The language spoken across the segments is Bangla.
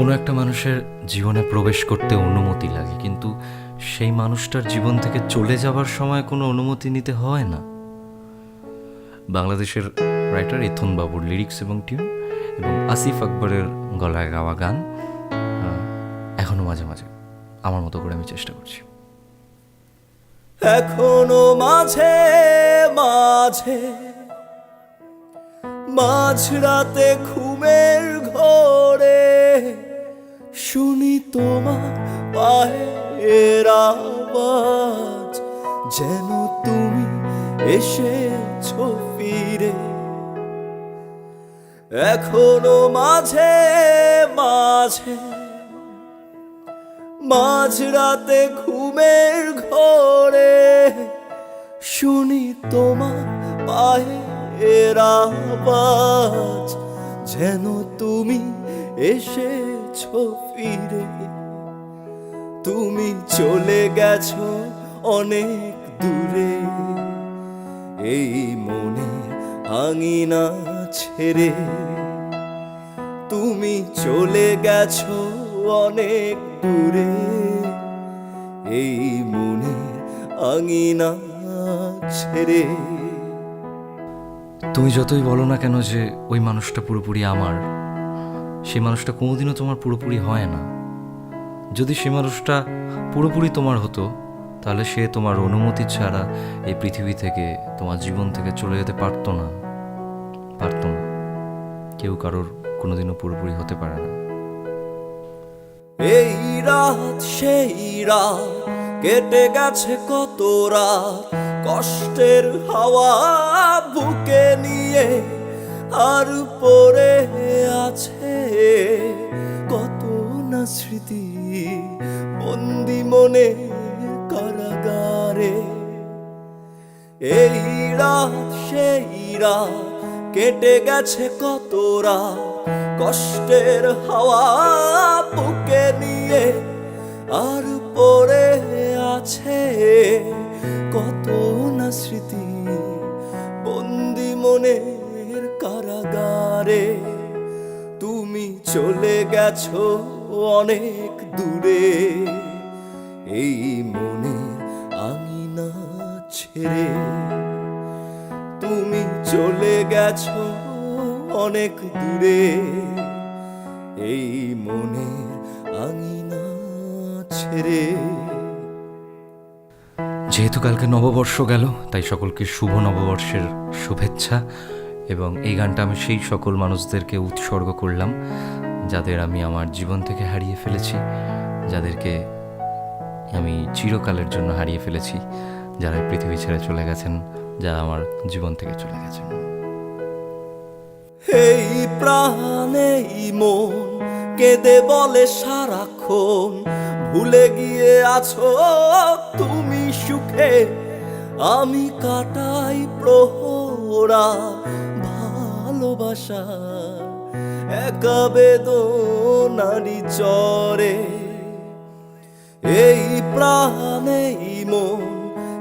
কোনো একটা মানুষের জীবনে প্রবেশ করতে অনুমতি লাগে, কিন্তু সেই মানুষটার জীবন থেকে চলে যাবার সময় কোনো অনুমতি নিতে হয় না। বাংলাদেশের রাইটার ইথন বাবুর লিরিক্স এবং টিউন এবং আসিফ আকবরের গলায় গাওয়া গান এখনো মাঝে মাঝে আমার মতো করে আমি চেষ্টা করছি। এখনো মাঝে মাঝে মাঝরাতে ঘুমের ঘোরে শুনি তোমার পায়ের আওয়াজ, যেন তুমি এসেছো ফিরে। এখনো মাঝে মাঝে মাঝরাতে ঘুমের ঘোরে শুনি তোমার পায়ের আওয়াজ, যেন তুমি এসেছো ফিরে। তুমি চলে গেছো অনেক দূরে, এই মনে আঙিনা ছেড়ে। তুমি চলে গেছো অনেক দূরে, এই মনে আঙিনা ছেড়ে। তুমি যতই বলো না কেন যে ওই মানুষটা পুরোপুরি আমার, সেই মানুষটা কোনোদিনও তোমার পুরোপুরি হয় না। যদি সে মানুষটা পুরোপুরি তোমার হতো, তাহলে সে তোমার অনুমতি ছাড়া এই পৃথিবী থেকে, তোমার জীবন থেকে চলে যেতে পারতো না। কেউ কারোর কোনোদিনও পুরোপুরি হতে পারে না। এই রাত সেই রাত কেটে গেছে কত রাত, কষ্টের হাওয়া বুকে নিয়ে আর পড়ে আছে কত না স্মৃতি বন্দি মনে কারাগারে। এই রাত সেই রাত কেটে গেছে কত রাত, কষ্টের হাওয়া বুকে নিয়ে আর পড়ে আছে কত না স্মৃতি বন্দি মনের কারাগারে। তুমি চলে গেছো অনেক দূরে, এই মনের আঙিনা ছেড়ে। তুমি চলে গেছো অনেক দূরে, এই মনের আঙিনা ছেড়ে। যেহেতু কালকে নববর্ষ গেল, তাই সকলকে শুভ নববর্ষের শুভেচ্ছা। এবং এই গানটা আমি সেই সকল মানুষদেরকে উৎসর্গ করলাম যাদের আমি আমার জীবন থেকে হারিয়ে ফেলেছি, যাদেরকে আমি চিরকালের জন্য হারিয়ে ফেলেছি, যারা পৃথিবী ছেড়ে চলে গেছেন, যারা আমার জীবন থেকে চলে গেছেন। এই প্রাণে মন কেঁদে বলে সারাক্ষণ, ভুলে গিয়ে আছো তুমি সুখে, আমি কাটাই প্রহরা ভালোবাসা একা বেদনারি চরে। এই প্রাণে মন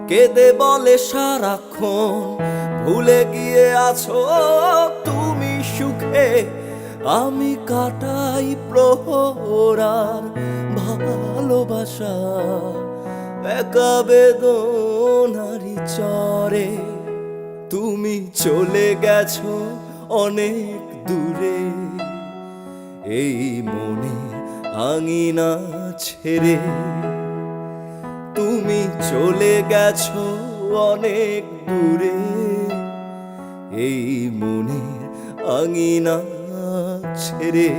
কেঁদে বলে সারাক্ষণ, ভুলে গিয়ে আছো তুমি সুখে, আমি কাটাই প্রহরার ভালোবাসা একা বেদনারি চরে। তুমি চলে গেছো অনেক দূরে, এই মনে আঙিনা ছেড়ে। তুমি চলে গেছো অনেক দূরে, এই মনের আঙিনা ছেড়ে।